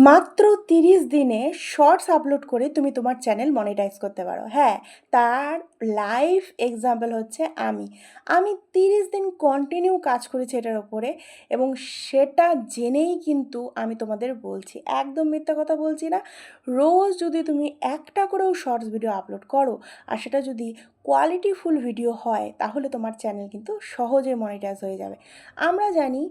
মাত্র ৩০ দিনে shorts upload করে তুমি তোমার চ্যানেল মনিটাইজ করতে পারো। হ্যাঁ, তার লাইভ এক্সাম্পল হচ্ছে আমি। আমি ৩০ দিন কন্টিনিউ কাজ করেছি এটার উপরে এবং সেটা জেনেই কিন্তু আমি তোমাদের বলছি। একদম মিথ্যা কথা বলছি না। রোজ যদি তুমি একটা করেও শর্টস ভিডিও আপলোড করো আর সেটা যদি কোয়ালিটিফুল ভিডিও হয় তাহলে তোমার চ্যানেল কিন্তু সহজে মনিটাইজ হয়ে যাবে। আমরা জানি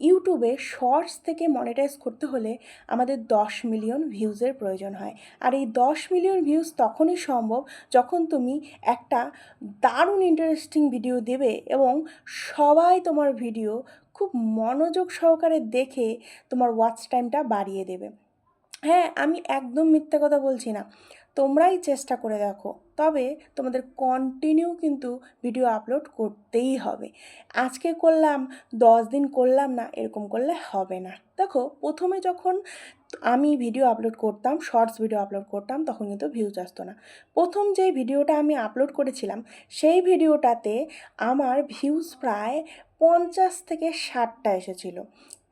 ইউটিউবে শর্টস থেকে মনিটাইজ করতে হলে আমাদের 10 মিলিয়ন ভিউজের প্রয়োজন হয়। আর এই 10 মিলিয়ন ভিউজ তখনই সম্ভব যখন তুমি একটা দারুণ ইন্টারেস্টিং ভিডিও দেবে এবং সবাই তোমার ভিডিও খুব মনোযোগ সহকারে দেখে তোমার ওয়াচ টাইমটা বাড়িয়ে দেবে। হ্যাঁ, আমি একদম মিথ্যা কথা বলছি না। তোমরাই চেষ্টা করে দেখো। তবে তোমাদের কন্টিনিউ কিন্তু ভিডিও আপলোড করতেই হবে। আজকে করলাম, 10 দিন করলাম না, এরকম করলে হবে না। দেখো, প্রথমে যখন আমি ভিডিও আপলোড করতাম, শর্টস ভিডিও আপলোড করতাম, তখন কিন্তু ভিউজ আসতো না। প্রথম যেই ভিডিওটা আমি আপলোড করেছিলাম, সেই ভিডিওটাতে আমার ভিউজ প্রায় 50 থেকে 60টা এসেছিলো।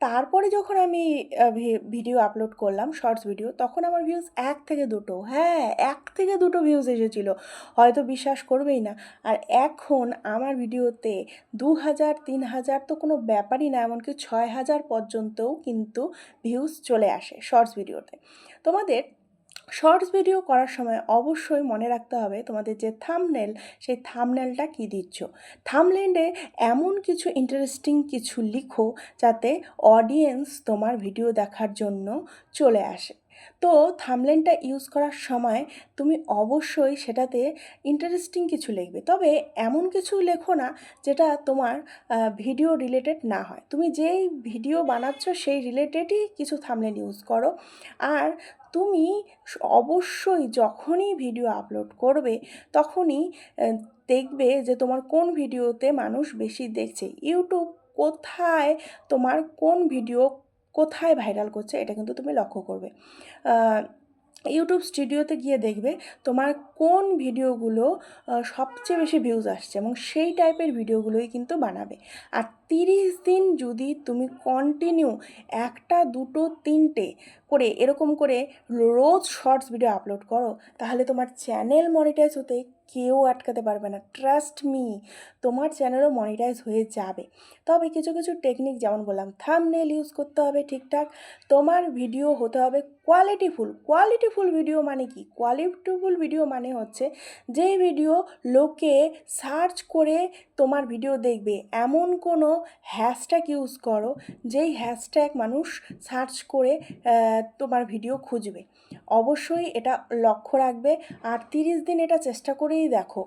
তারপরে যখন আমি ভিডিও আপলোড করলাম, শর্টস ভিডিও, তখন আমার ভিউজ 1 থেকে 2টো, হ্যাঁ, 1 থেকে 2টো ভিউজ এসেছিলো। হয়তো বিশ্বাস করবেই না। আর এখন আমার ভিডিওতে 2000, 3000 তো কোনো ব্যাপারই না, এমনকি 6000 পর্যন্তও কিন্তু ভিউজ চলে আসে শর্টস ভিডিওতে। তোমাদের শর্টস ভিডিও করার সময় অবশ্যই মনে রাখতে হবে তোমাদের যে থাম্বনেল, সেই থাম্বনেলটা কী দিচ্ছ। থাম্বনেলে এমন কিছু ইন্টারেস্টিং কিছু লিখো যাতে অডিয়েন্স তোমার ভিডিও দেখার জন্য চলে আসে। তো থাম্বনেলটা ইউজ করার সময় তুমি অবশ্যই সেটাতে ইন্টারেস্টিং কিছু লিখবে, তবে এমন কিছু লেখো না যেটা তোমার ভিডিও রিলেটেড না হয়। তুমি যেই ভিডিও বানাচ্ছ সেই রিলেটেডই কিছু থাম্বনেল ইউজ করো। আর তুমি অবশ্যই যখনই ভিডিও আপলোড করবে তখনই দেখবে যে তোমার কোন ভিডিওতে মানুষ বেশি দেখছে। ইউটিউব কোথায় তোমার কোন ভিডিও কোথায় ভাইরাল করছে এটা কিন্তু তুমি লক্ষ্য করবে। ইউটিউব স্টুডিওতে গিয়ে দেখবে তোমার কোন ভিডিওগুলো সবচেয়ে বেশি ভিউজ আসছে এবং সেই টাইপের ভিডিওগুলোই কিন্তু বানাবে। আর 30 দিন যদি তুমি কন্টিনিউ 1টা, 2টো, 3টে করে এরকম করে রোজ শর্টস ভিডিও আপলোড করো, তাহলে তোমার চ্যানেল মনিটাইজ হতে কেউ আটকাতে পারবে না। ট্রাস্ট মি, তোমার চ্যানেলও মনিটাইজ হয়ে যাবে। তবে কিছু কিছু টেকনিক, যেমন বললাম, থাম্বনেল ইউজ করতে হবে ঠিকঠাক, তোমার ভিডিও হতে হবে কোয়ালিটিফুল ভিডিও। মানে কি কোয়ালিটিফুল ভিডিও? মানে হচ্ছে যেই ভিডিও লোকে সার্চ করে তোমার ভিডিও দেখবে, এমন কোনো হ্যাশট্যাগ ইউজ করো যেই হ্যাশট্যাগ মানুষ সার্চ করে তোমার ভিডিও খুঁজবে। অবশ্যই এটা লক্ষ্য রাখবে। আর 30 দিন এটা চেষ্টা করেই দেখো।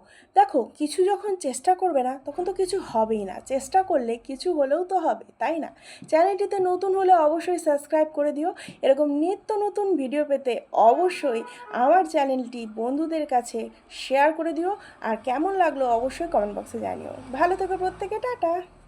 কিছু যখন চেষ্টা করবে না তখন তো কিছু হবেই না। চেষ্টা করলে কিছু হলেও তো হবে, তাই না? চ্যানেলটিতে নতুন হলে অবশ্যই সাবস্ক্রাইব করে দিও। এরকম নিত্য নতুন ভিডিও পেতে অবশ্যই আমার চ্যানেলটি বন্ধুদের কাছে শেয়ার করে দিও। আর কেমন লাগলো অবশ্যই কমেন্ট বক্সে জানিও। ভালো থেকো প্রত্যেকে, টাটা।